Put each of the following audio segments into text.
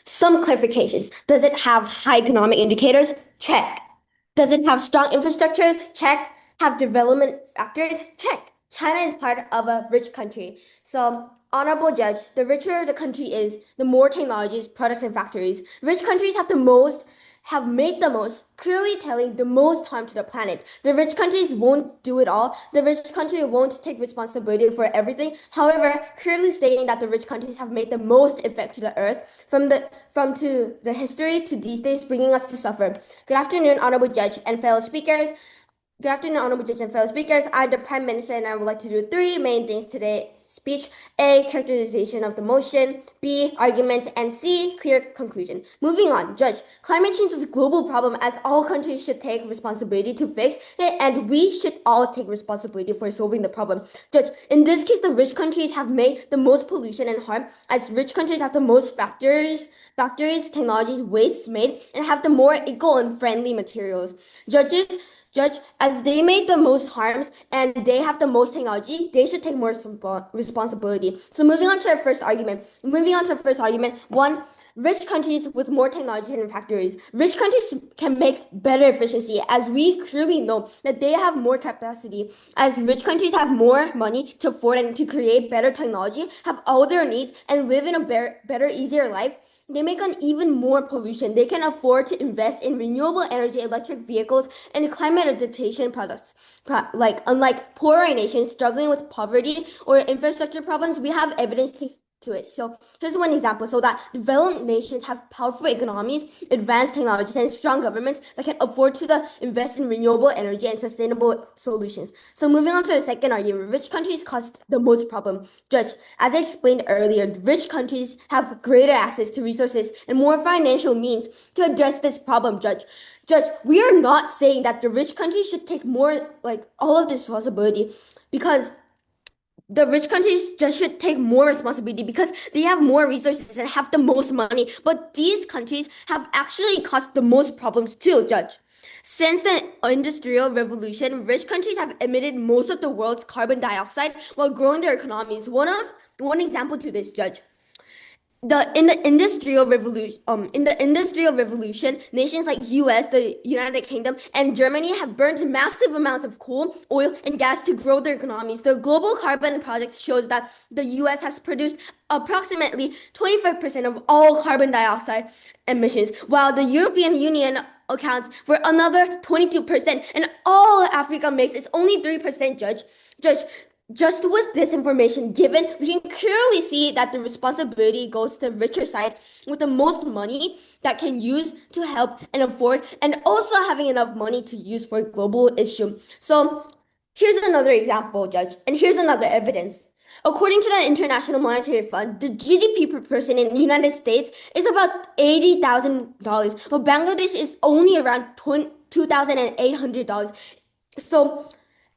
Some clarifications. Does it have high economic indicators? Check. Does it have strong infrastructures? Check. Have development factors? Check. China is part of a rich country. So, honorable judge, the richer the country is, the more technologies, products, and factories. Rich countries have made the most, clearly telling the most harm to the planet. The rich countries won't do it all. The rich country won't take responsibility for everything. However, clearly stating that the rich countries have made the most effect to the earth from to the history to these days, bringing us to suffer. Good afternoon, honorable judge and fellow speakers. Good afternoon, honorable judge and fellow speakers. I'm the Prime Minister and I would like to do three main things today. Speech, A, characterization of the motion, B, arguments, and C, clear conclusion. Moving on, Judge, climate change is a global problem as all countries should take responsibility to fix it and we should all take responsibility for solving the problem. Judge, in this case, the rich countries have made the most pollution and harm as rich countries have the most factories, technologies, wastes made, and have the more eco and friendly materials. Judge, as they made the most harms and they have the most technology, they should take more responsibility. So moving on to our first argument. One, rich countries with more technology and factories. Rich countries can make better efficiency as we clearly know that they have more capacity. As rich countries have more money to afford and to create better technology, have all their needs and live in a better, easier life, they make an even more pollution. They can afford to invest in renewable energy, electric vehicles, and climate adaptation products. Unlike poorer nations struggling with poverty or infrastructure problems, we have evidence to it. So here's one example. So that developed nations have powerful economies, advanced technologies, and strong governments that can afford to invest in renewable energy and sustainable solutions. So moving on to the second argument, rich countries cause the most problem. Judge, as I explained earlier, rich countries have greater access to resources and more financial means to address this problem, Judge. Judge, we are not saying that the rich countries should take more, all of this responsibility because the rich countries just should take more responsibility because they have more resources and have the most money. But these countries have actually caused the most problems too, Judge. Since the Industrial Revolution, rich countries have emitted most of the world's carbon dioxide while growing their economies. One example to this, Judge. In the industrial revolution, nations like US, the United Kingdom, and Germany have burned massive amounts of coal, oil, and gas to grow their economies. The Global Carbon Project shows that the US has produced approximately 25% of all carbon dioxide emissions, while the European Union accounts for another 22%, and all Africa makes is only 3%, Judge, just with this information given, we can clearly see that the responsibility goes to the richer side with the most money that can use to help and afford, and also having enough money to use for a global issue. So here's another example, Judge, and here's another evidence. According to the International Monetary Fund, the GDP per person in the United States is about $80,000, while Bangladesh is only around $2,800. So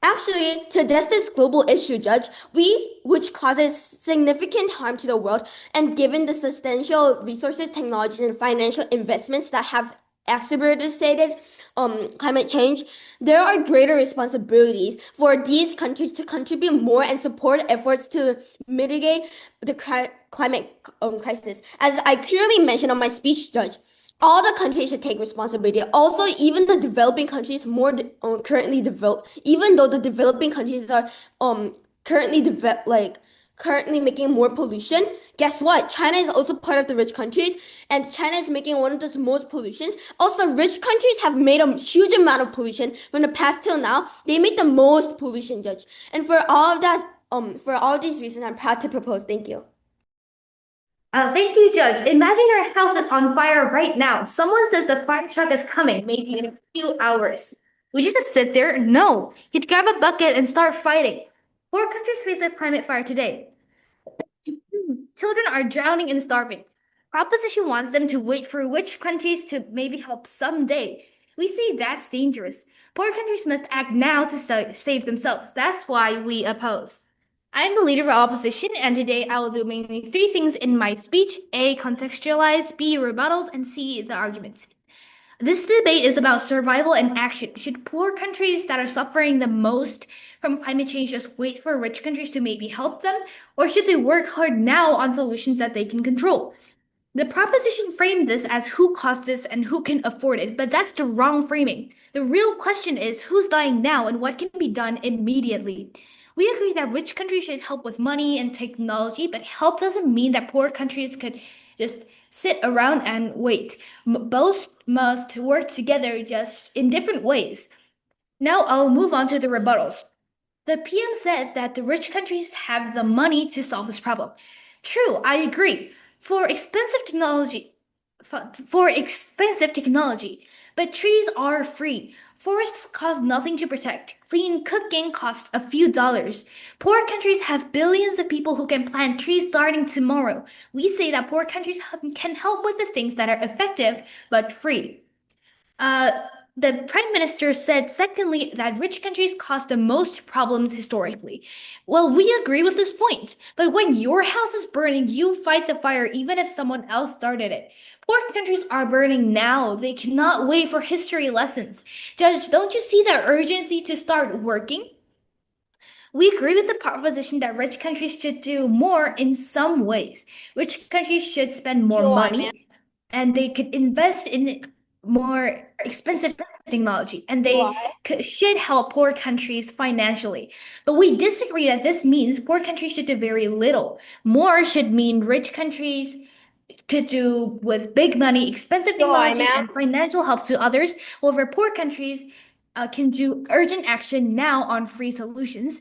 actually, to address this global issue, Judge, which causes significant harm to the world, and given the substantial resources, technologies, and financial investments that have exacerbated climate change, there are greater responsibilities for these countries to contribute more and support efforts to mitigate the climate crisis. As I clearly mentioned on my speech, Judge, all the countries should take responsibility. Also, even the developing countries currently develop, even though the developing countries are currently making more pollution. Guess what? China is also part of the rich countries, and China is making one of the most pollutions. Also, rich countries have made a huge amount of pollution from the past till now. They made the most pollution, Judge. And for all of that, for all of these reasons, I'm proud to propose. Thank you. Thank you, Judge. Imagine your house is on fire right now. Someone says the fire truck is coming, maybe in a few hours. Would you just sit there? No. You'd grab a bucket and start fighting. Poor countries face a climate fire today. Children are drowning and starving. Proposition wants them to wait for rich countries to maybe help someday. We say that's dangerous. Poor countries must act now to save themselves. That's why we oppose. I'm the leader of opposition, and today I will do mainly three things in my speech: A, contextualize, B, rebuttals, and C, the arguments. This debate is about survival and action. Should poor countries that are suffering the most from climate change just wait for rich countries to maybe help them? Or should they work hard now on solutions that they can control? The proposition framed this as who caused this and who can afford it, but that's the wrong framing. The real question is who's dying now and what can be done immediately. We agree that rich countries should help with money and technology, but help doesn't mean that poor countries could just sit around and wait. Both must work together just in different ways. Now I'll move on to the rebuttals. The PM said that the rich countries have the money to solve this problem. True, I agree. For expensive technology, for expensive technology, but trees are free. Forests cost nothing to protect. Clean cooking costs a few dollars. Poor countries have billions of people who can plant trees starting tomorrow. We say that poor countries can help with the things that are effective but free. Uh, the prime minister said, secondly, that rich countries cause the most problems historically. Well, we agree with this point, but when your house is burning, you fight the fire even if someone else started it. Poor countries are burning now. They cannot wait for history lessons. Judge, don't you see the urgency to start working? We agree with the proposition that rich countries should do more in some ways. Rich countries should spend more POI, ma'am. money and they could invest in more expensive technology and they POI. should help poor countries financially. But we disagree that this means poor countries should do very little. More should mean rich countries could do with big money, expensive POI, technology, ma'am. and financial help to others, while poor countries can do urgent action now on free solutions,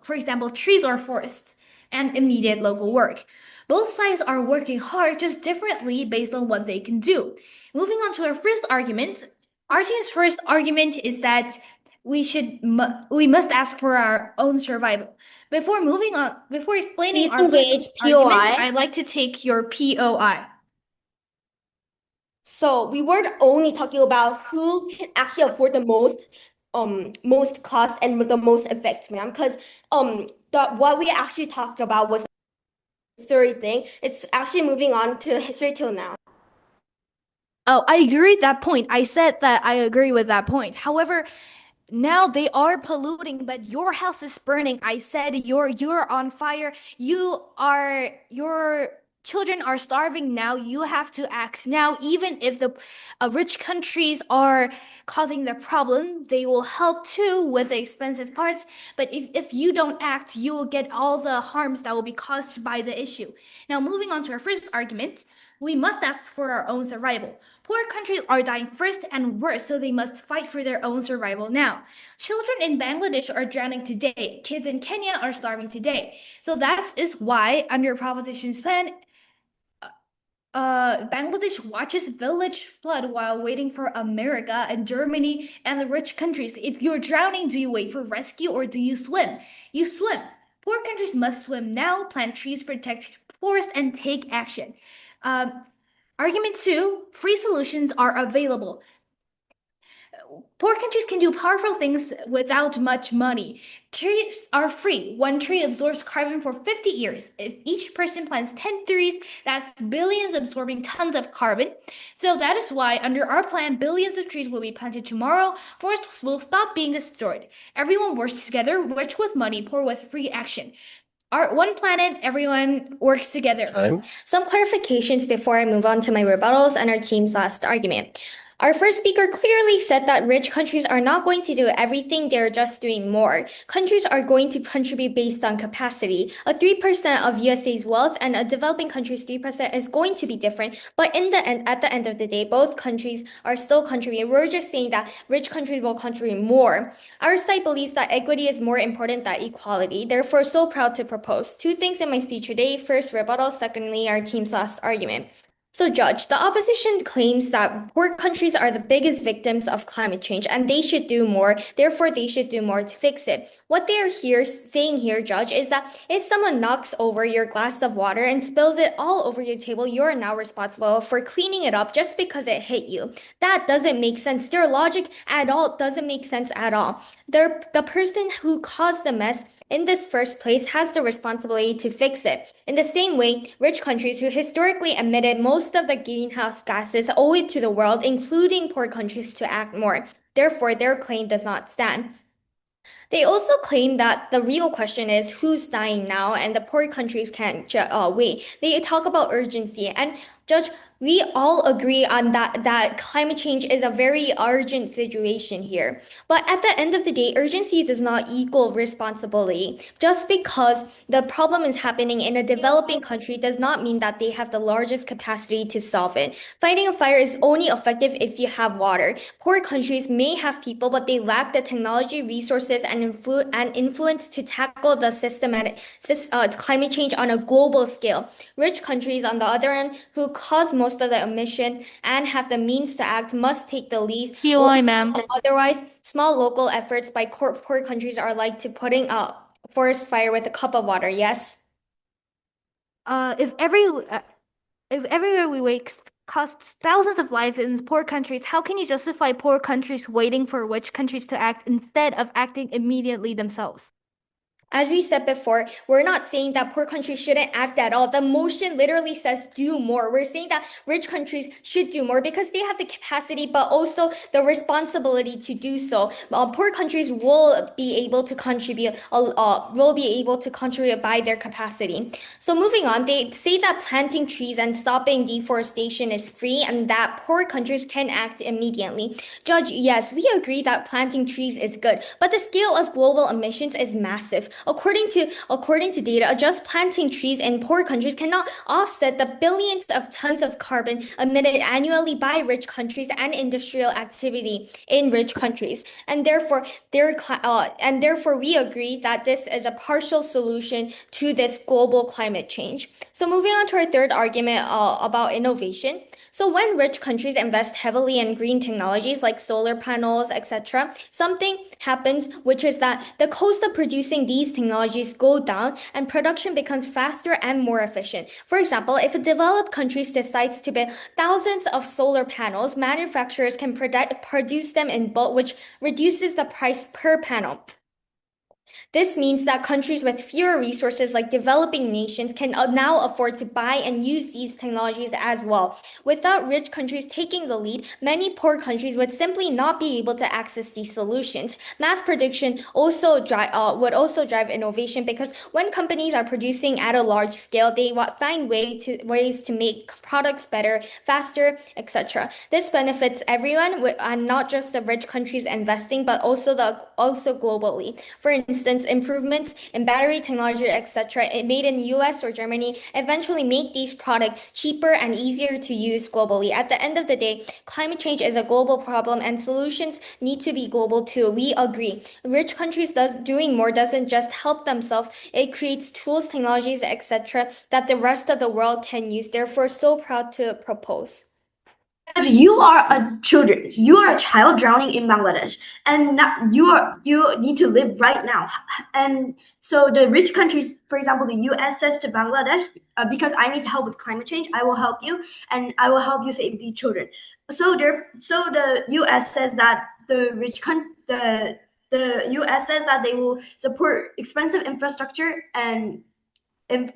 for example, trees or forests, and immediate local work. Both sides are working hard, just differently based on what they can do. Moving on to our first argument, our team's first argument is that we must ask for our own survival. Before explaining Please our first engage argument, POI. I'd like to take your POI. So we were only talking about who can actually afford the most cost and the most effect, ma'am. Because what we actually talked about was the history thing. It's actually moving on to history till now. Oh, I agree with that point. I said that I agree with that point. However, now they are polluting, but your house is burning. I said you're on fire. Your children are starving now. You have to act now. Even if the rich countries are causing the problem, they will help too with the expensive parts. But if you don't act, you will get all the harms that will be caused by the issue. Now, moving on to our first argument, we must ask for our own survival. Poor countries are dying first and worse, so they must fight for their own survival now. Children in Bangladesh are drowning today. Kids in Kenya are starving today. So that is why, under Proposition's plan, Bangladesh watches village flood while waiting for America and Germany and the rich countries. If you're drowning, do you wait for rescue or do you swim? You swim. Poor countries must swim now, plant trees, protect forests, and take action. Argument two, free solutions are available. Poor countries can do powerful things without much money. Trees are free. One tree absorbs carbon for 50 years. If each person plants 10 trees, that's billions absorbing tons of carbon. So that is why, under our plan, billions of trees will be planted tomorrow. Forests will stop being destroyed. Everyone works together, rich with money, poor with free action. Our one planet, everyone works together. Time. Some clarifications before I move on to my rebuttals and our team's last argument. Our first speaker clearly said that rich countries are not going to do everything, they're just doing more. Countries are going to contribute based on capacity. A 3% of USA's wealth and a developing country's 3% is going to be different, but at the end of the day, both countries are still contributing. We're just saying that rich countries will contribute more. Our side believes that equity is more important than equality. Therefore, so proud to propose two things in my speech today. First, rebuttal. Secondly, our team's last argument. So, Judge, the opposition claims that poor countries are the biggest victims of climate change and they should do more. Therefore, they should do more to fix it. What they are saying here, Judge, is that if someone knocks over your glass of water and spills it all over your table, you're now responsible for cleaning it up just because it hit you. That doesn't make sense. Their logic at all doesn't make sense at all. The person who caused the mess in this first place has the responsibility to fix it. In the same way, rich countries who historically emitted most of the greenhouse gases owe it to the world, including poor countries, to act more. Therefore, their claim does not stand. They also claim that the real question is who's dying now, and the poor countries can't wait. They talk about urgency, and Judge, we all agree on that climate change is a very urgent situation here. But at the end of the day, urgency does not equal responsibility. Just because the problem is happening in a developing country does not mean that they have the largest capacity to solve it. Fighting a fire is only effective if you have water. Poor countries may have people, but they lack the technology, resources, and influence to tackle the systematic climate change on a global scale. Rich countries, on the other hand, who cause most of the emission and have the means to act, must take the lead. POI, ma'am. Otherwise, small local efforts by poor countries are like to putting a forest fire with a cup of water. Yes. Uh, if every uh, if everywhere we wake costs thousands of lives in poor countries, how can you justify poor countries waiting for rich countries to act instead of acting immediately themselves? As we said before, we're not saying that poor countries shouldn't act at all. The motion literally says do more. We're saying that rich countries should do more because they have the capacity, but also the responsibility to do so. Poor countries will be able to contribute. Will be able to contribute by their capacity. So moving on, they say that planting trees and stopping deforestation is free, and that poor countries can act immediately. Judge, yes, we agree that planting trees is good, but the scale of global emissions is massive. According to data, just planting trees in poor countries cannot offset the billions of tons of carbon emitted annually by rich countries and industrial activity in rich countries. And therefore we agree that this is a partial solution to this global climate change. So moving on to our third argument about innovation. So when rich countries invest heavily in green technologies like solar panels, etc., something happens, which is that the cost of producing these technologies go down and production becomes faster and more efficient. For example, if a developed country decides to build thousands of solar panels, manufacturers can produce them in bulk, which reduces the price per panel. This means that countries with fewer resources, like developing nations, can now afford to buy and use these technologies as well. Without rich countries taking the lead, many poor countries would simply not be able to access these solutions. Mass production would also drive innovation because when companies are producing at a large scale, they find ways to make products better, faster, etc. This benefits everyone, and not just the rich countries investing, but also globally. For instance, improvements in battery technology, etc., made in US or Germany eventually make these products cheaper and easier to use globally. At the end of the day, climate change is a global problem and solutions need to be global too. We agree. Rich countries doing more doesn't just help themselves, it creates tools, technologies, etc., that the rest of the world can use. Therefore, so proud to propose. You are a children. You are a child drowning in Bangladesh, and you need to live right now. And so the rich countries, for example, the U.S. says to Bangladesh, because I need help with climate change, I will help you, and I will help you save these children. So the U.S. says that the U.S. says that they will support expensive infrastructure and and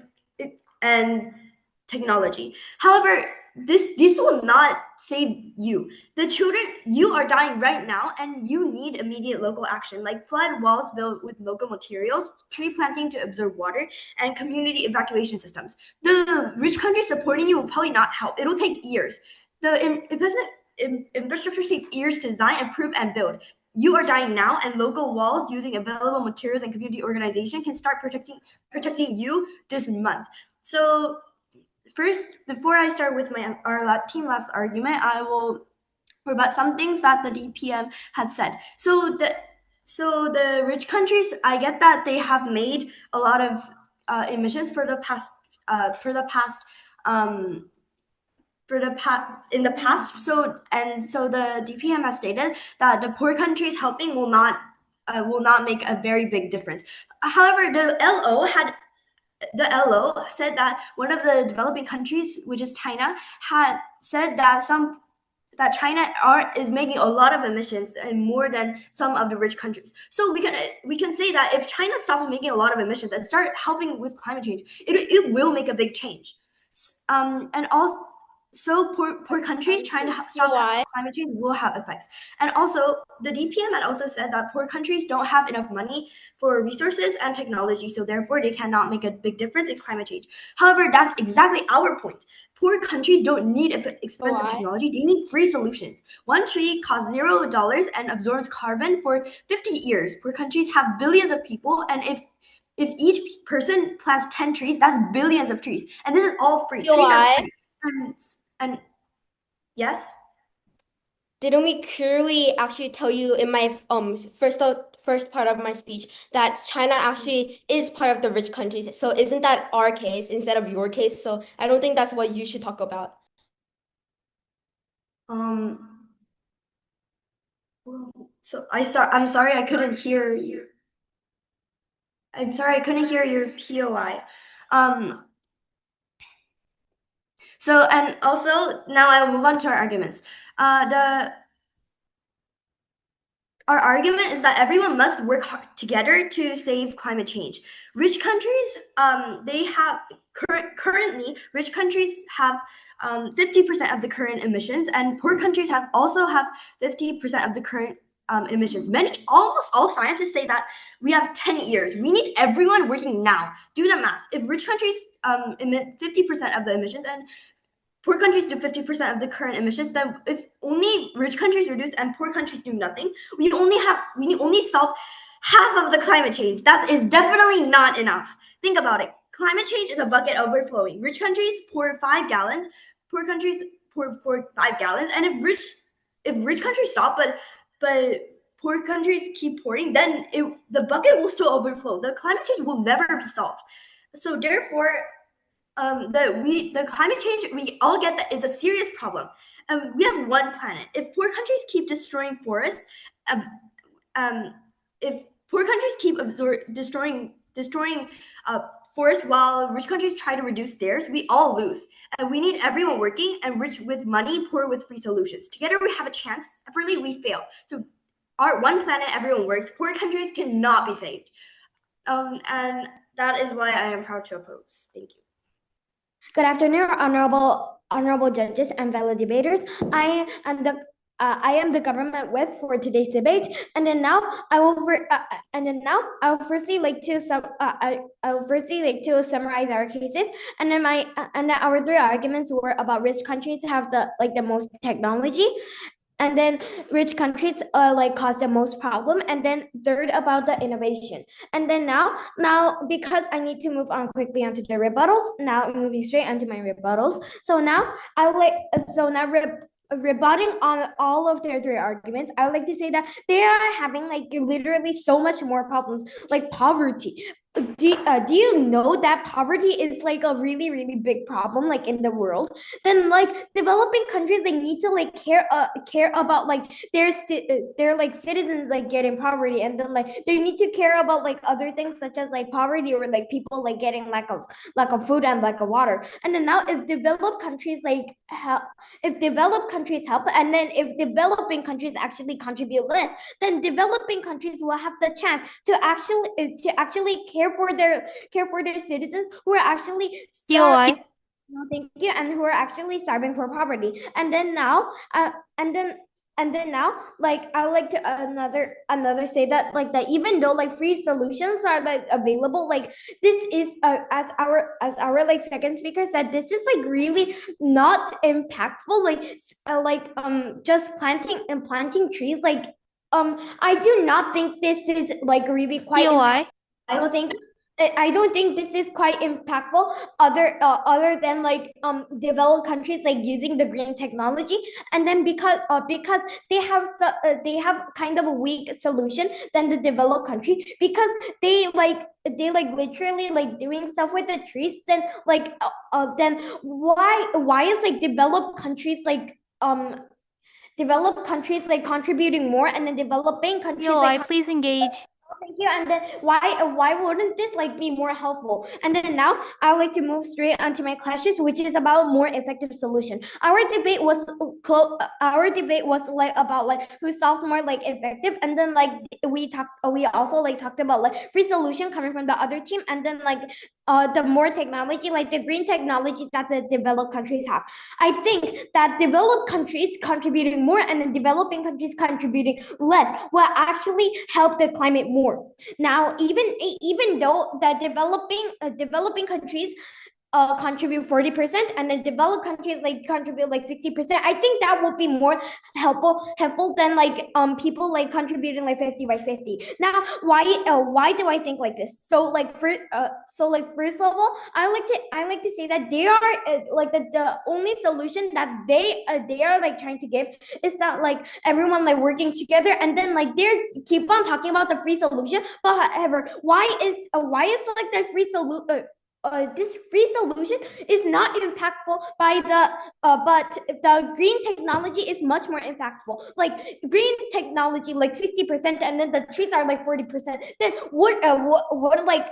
technology. However, this will not save you. The children, you are dying right now, and you need immediate local action, like flood walls built with local materials, tree planting to absorb water, and community evacuation systems. The rich countries supporting you will probably not help. It'll take years. Infrastructure takes years to design, improve, and build. You are dying now, and local walls using available materials and community organization can start protecting you this month. So first, before I start with our team last argument, I will rebut some things that the DPM had said. So the rich countries, I get that they have made a lot of emissions in the past. So the DPM has stated that the poor countries helping will not make a very big difference. However, the LO said that one of the developing countries, which is China, had said that China is making a lot of emissions and more than some of the rich countries. So we can say that if China stops making a lot of emissions and start helping with climate change, it will make a big change. And also So poor countries trying to stop why? climate change will have effects. And also, the DPM had also said that poor countries don't have enough money for resources and technology, so therefore they cannot make a big difference in climate change. However, that's exactly our point. Poor countries don't need expensive Why? technology, they need free solutions. One tree costs $0 and absorbs carbon for 50 years. Poor countries have billions of people, and if each person plants 10 trees, that's billions of trees. And this is all free. Trees are Why? free. And yes, Didn't we clearly actually tell you in my first part of my speech that China actually is part of the rich countries? So isn't that our case instead of your case? So I don't think that's what you should talk about. so I'm sorry I couldn't hear you. I'm sorry I couldn't hear your POI. So, and also now I'll move on to our arguments. Our argument is that everyone must work together to save climate change. Rich countries, they have currently rich countries have 50% of the current emissions, and poor countries also have 50% of the current emissions. Almost all scientists say that we have 10 years. We need everyone working now. Do the math. If rich countries emit 50% of the emissions and poor countries do 50% of the current emissions, then if only rich countries reduce and poor countries do nothing, we only solve half of the climate change. That is definitely not enough. Think about it. Climate change is a bucket overflowing. Rich countries pour 5 gallons, poor countries pour 5 gallons, and if rich countries stop, but poor countries keep pouring, then the bucket will still overflow. The climate change will never be solved. So therefore, the climate change, we all get that it's a serious problem. We have one planet. If poor countries keep destroying forests, if poor countries keep destroying forests while rich countries try to reduce theirs, we all lose. And we need everyone working, and rich with money, poor with free solutions. Together we have a chance. Separately we fail. So our one planet, everyone works. Poor countries cannot be saved. And that is why I am proud to oppose. Thank you. Good afternoon, honorable judges and fellow debaters. I am the government whip for today's debate, and then now I will firstly like to summarize our cases, and then our three arguments were about rich countries have the most technology, and then rich countries cause the most problem, and then third about the innovation. And then now because I need to move on quickly onto the rebuttals, now moving straight onto my rebuttals. So now rebutting on all of their three arguments, I would like to say that they are having literally so much more problems, like poverty. Do you know that poverty is a really, really big problem in the world? Then developing countries, they need to care about their citizens getting poverty, and then they need to care about other things such as poverty, or people getting lack of food and lack of water. And then now if developed countries help, and then if developing countries actually contribute less, then developing countries will have the chance to actually care for their citizens who are actually POI. no, thank you, and who are actually starving for poverty. And then now, I would like to say that that even though free solutions are available, this is as our second speaker said, this is really not impactful. Just planting trees. I do not think this is really quite. POI. I don't think this is quite impactful other than developed countries using the green technology, and then because they have kind of a weak solution than the developed country, because they literally doing stuff with the trees, then then why is developed countries contributing more, and then developing countries POI, please engage. Thank you. And then why wouldn't this like be more helpful? And then now I would like to move straight onto my classes, which is about more effective solution. Our debate was like about like who solves more like effective, and then like we also like talked about like free solution coming from the other team, and then like the more technology, like the green technology that the developed countries have. I think that developed countries contributing more and then developing countries contributing less will actually help the climate more. Now, even though the developing countries contribute 40% and then developed countries like contribute like 60%, I think that would be more helpful than like people like contributing like 50 by 50. Now, why do I think like this? So like first of all, I like to say that they are like the only solution that they are like trying to give is that like everyone like working together, and then like they keep on talking about the free solution. But however, why is like the free solution this free solution is not impactful by the but the green technology is much more impactful. Like green technology like 60% and then the trees are like 40%, then wouldn't like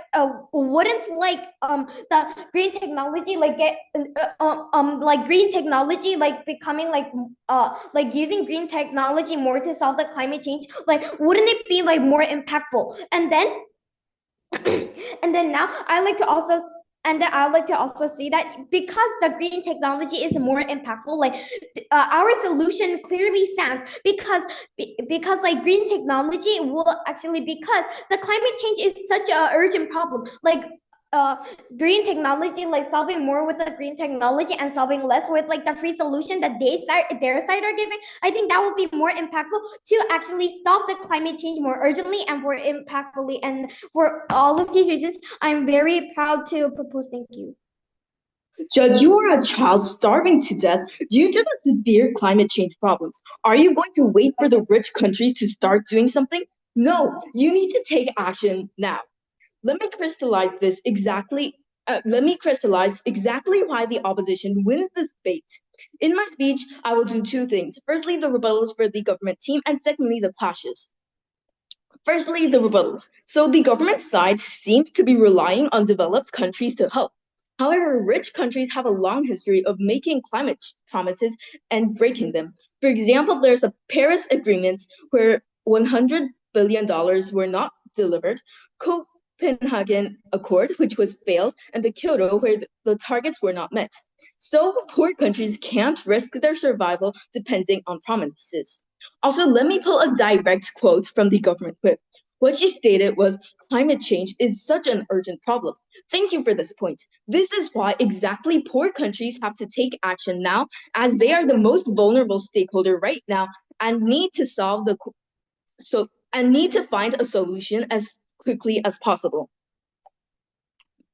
the green technology like get like green technology like becoming like using green technology more to solve the climate change, like wouldn't it be like more impactful? And then and then now I like to also say that because the green technology is more impactful, like our solution clearly stands because like green technology will actually, because the climate change is such an urgent problem, like green technology, like solving more with the green technology and solving less with like the free solution that their side are giving, I think that would be more impactful to actually stop the climate change more urgently and more impactfully. And for all of these reasons, I'm very proud to propose. Thank you. Judge, you are a child starving to death due to the severe climate change problems. Are you going to wait for the rich countries to start doing something? No, you need to take action now. Let me crystallize exactly why the opposition wins this debate. In my speech, I will do two things. Firstly, the rebuttals for the government team, and secondly, the clashes. Firstly, the rebuttals. So the government side seems to be relying on developed countries to help. However, rich countries have a long history of making climate promises and breaking them. For example, there's a Paris Agreement where $100 billion were not delivered, Copenhagen Accord, which was failed, and the Kyoto, where the targets were not met. So poor countries can't risk their survival depending on promises. Also, let me pull a direct quote from the government whip. What she stated was, climate change is such an urgent problem. Thank you for this point. This is why exactly poor countries have to take action now, as they are the most vulnerable stakeholder right now and need to find a solution as quickly as possible.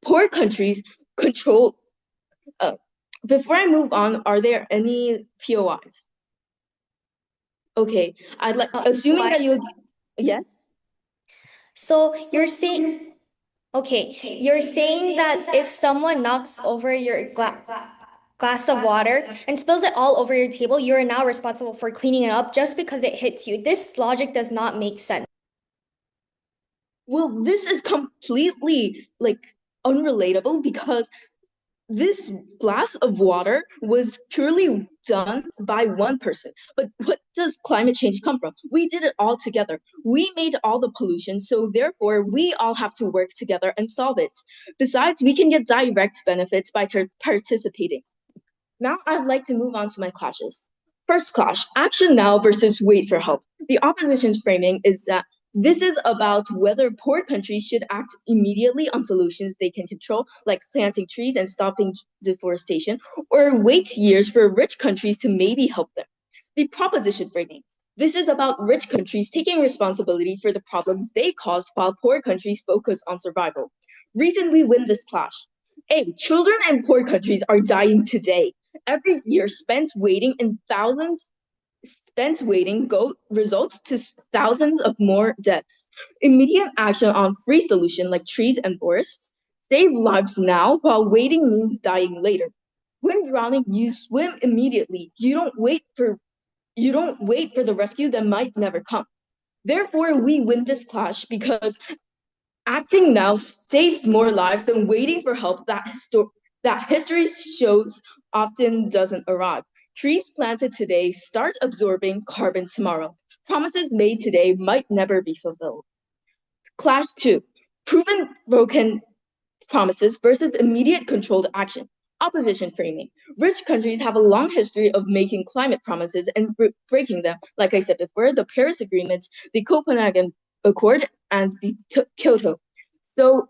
Poor countries control. Before I move on, are there any POIs? Okay, I'd like, assuming that you, yes? So you're saying, okay, you're saying that if someone knocks over your glass of water and spills it all over your table, you're now responsible for cleaning it up just because it hits you. This logic does not make sense. Well, this is completely like unrelatable because this glass of water was purely done by one person. But what does climate change come from? We did it all together. We made all the pollution, so therefore we all have to work together and solve it. Besides, we can get direct benefits by participating. Now I'd like to move on to my clashes. First clash, action now versus wait for help. The opposition's framing is that this is about whether poor countries should act immediately on solutions they can control, like planting trees and stopping deforestation, or wait years for rich countries to maybe help them. The proposition framing. This is about rich countries taking responsibility for the problems they caused while poor countries focus on survival. Reason we win this clash. A, children in poor countries are dying today. Every year spent waiting results to thousands of more deaths. Immediate action on free solution like trees and forests save lives now, while waiting means dying later. When drowning, you swim immediately. You don't wait for the rescue that might never come. Therefore, we win this clash because acting now saves more lives than waiting for help that history shows often doesn't arrive. Trees planted today start absorbing carbon tomorrow. Promises made today might never be fulfilled. Clash 2. Proven broken promises versus immediate controlled action. Opposition framing. Rich countries have a long history of making climate promises and breaking them. Like I said before, the Paris Agreements, the Copenhagen Accord, and the Kyoto. So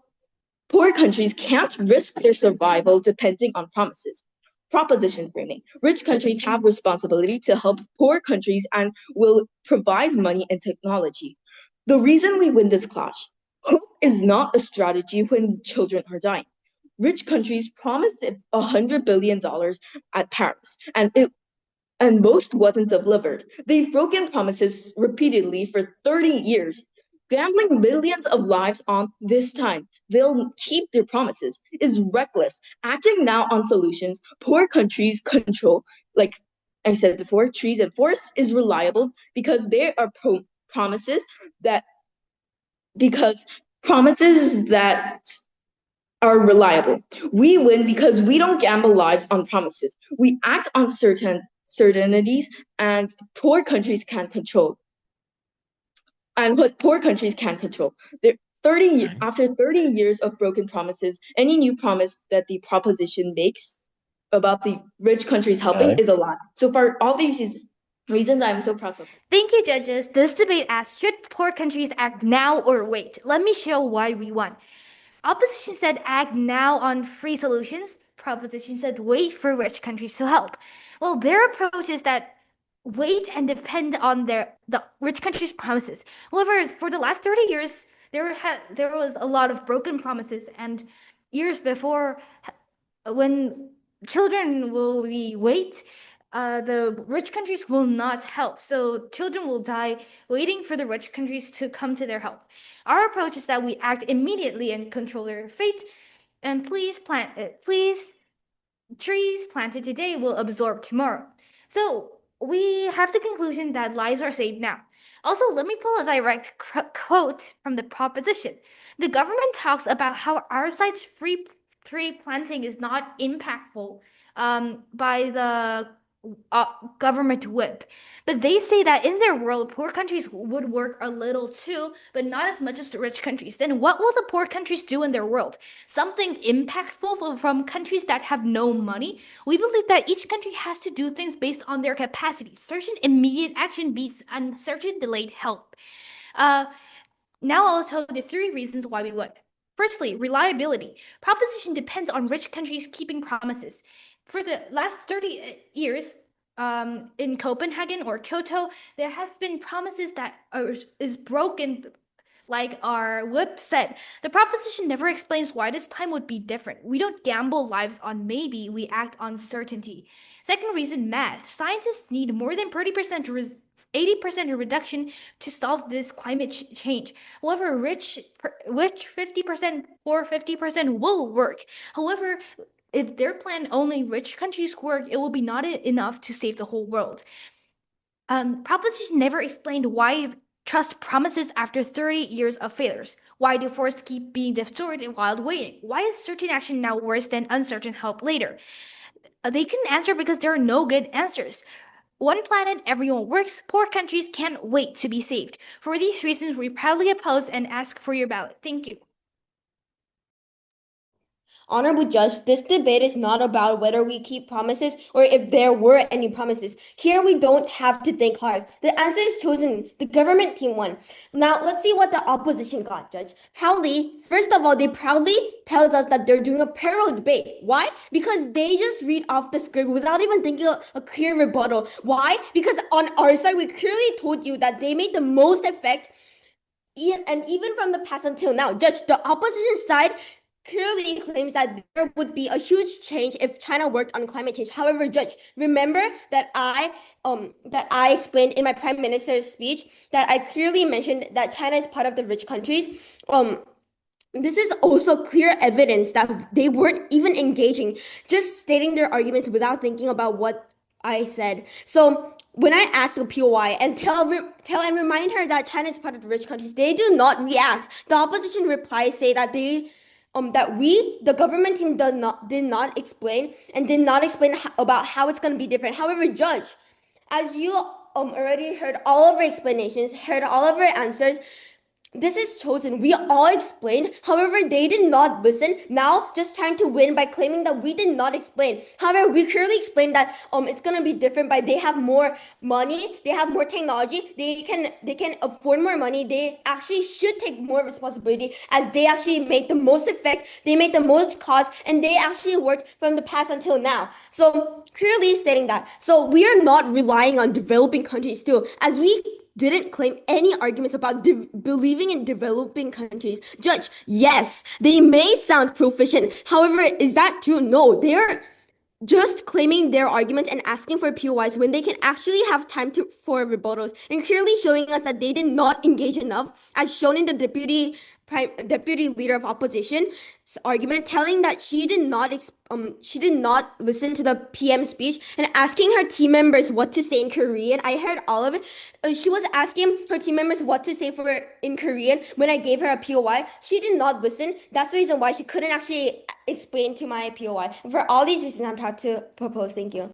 poor countries can't risk their survival depending on promises. Proposition framing. Rich countries have responsibility to help poor countries and will provide money and technology. The reason we win this clash, hope is not a strategy when children are dying. Rich countries promised $100 billion at Paris, and most wasn't delivered. They've broken promises repeatedly for 30 years, gambling millions of lives on this time. They'll keep their promises is reckless. Acting now on solutions poor countries control, like I said before, trees and forests is reliable because they are promises that are reliable. We win because we don't gamble lives on promises. We act on certainties and poor countries can't control. And what poor countries can't control. After 30 years of broken promises, any new promise that the proposition makes about the rich countries helping is a lie. So for all these reasons, I'm so proud of it. Thank you, judges. This debate asked, should poor countries act now or wait? Let me show why we won. Opposition said act now on free solutions. Proposition said wait for rich countries to help. Well, their approach is that wait and depend on the rich countries' promises. However, for the last 30 years, there was a lot of broken promises, and years before, when children will wait, the rich countries will not help. So children will die waiting for the rich countries to come to their help. Our approach is that we act immediately and control their fate. And please trees planted today will absorb tomorrow. So we have the conclusion that lives are saved now. Also, let me pull a direct quote from the proposition. The government talks about how our side's free tree planting is not impactful by the government whip. But they say that in their world, poor countries would work a little too, but not as much as the rich countries. Then what will the poor countries do in their world? Something impactful from countries that have no money? We believe that each country has to do things based on their capacity. Certain immediate action beats uncertain delayed help. Now I'll tell you the 3 reasons why we won. Firstly, reliability. Proposition depends on rich countries keeping promises. For the last 30 years, in Copenhagen or Kyoto, there has been promises that is broken, like our whip said. The proposition never explains why this time would be different. We don't gamble lives on maybe, we act on certainty. Second reason, math. Scientists need more than 80% reduction to solve this climate change. However, which 50% or 50% will work. However, if their plan only rich countries work, it will be not enough to save the whole world. Proposition never explained why trust promises after 30 years of failures. Why do forests keep being destroyed while waiting? Why is certain action now worse than uncertain help later? They couldn't answer because there are no good answers. One planet, everyone works. Poor countries can't wait to be saved. For these reasons, we proudly oppose and ask for your ballot. Thank you. Honorable Judge, this debate is not about whether we keep promises or if there were any promises. Here we don't have to think hard. The answer is chosen. The government team won. Now let's see what the opposition got, Judge. First of all, they proudly tells us that they're doing a parallel debate. Why? Because they just read off the script without even thinking of a clear rebuttal. Why? Because on our side, we clearly told you that they made the most effect, and even from the past until now. Judge, the opposition side clearly claims that there would be a huge change if China worked on climate change. However, Judge, remember that I explained in my Prime Minister's speech that I clearly mentioned that China is part of the rich countries. This is also clear evidence that they weren't even engaging, just stating their arguments without thinking about what I said. So when I ask a POI and tell and remind her that China is part of the rich countries, they do not react. The opposition replies say that the government team did not explain about how it's going to be different. However, Judge, as you already heard all of our explanations, heard all of our answers, this is chosen. We all explained. However, they did not listen. Now, just trying to win by claiming that we did not explain. However, we clearly explained that it's gonna be different by they have more money, they have more technology, they can afford more money. They actually should take more responsibility as they actually make the most effect, they make the most cost, and they actually worked from the past until now. So clearly stating that. So we are not relying on developing countries too, as we didn't claim any arguments about believing in developing countries. Judge, yes, they may sound proficient. However, is that true? No, they're just claiming their arguments and asking for POIs when they can actually have time for rebuttals, and clearly showing us that they did not engage enough, as shown in the deputy leader of opposition's argument, telling that she did not listen to the PM speech and asking her team members what to say in Korean. I heard all of it. She was asking her team members what to say in Korean when I gave her a POI. She did not listen. That's the reason why she couldn't actually explain to my POI. For all these reasons, I'm proud to propose. Thank you.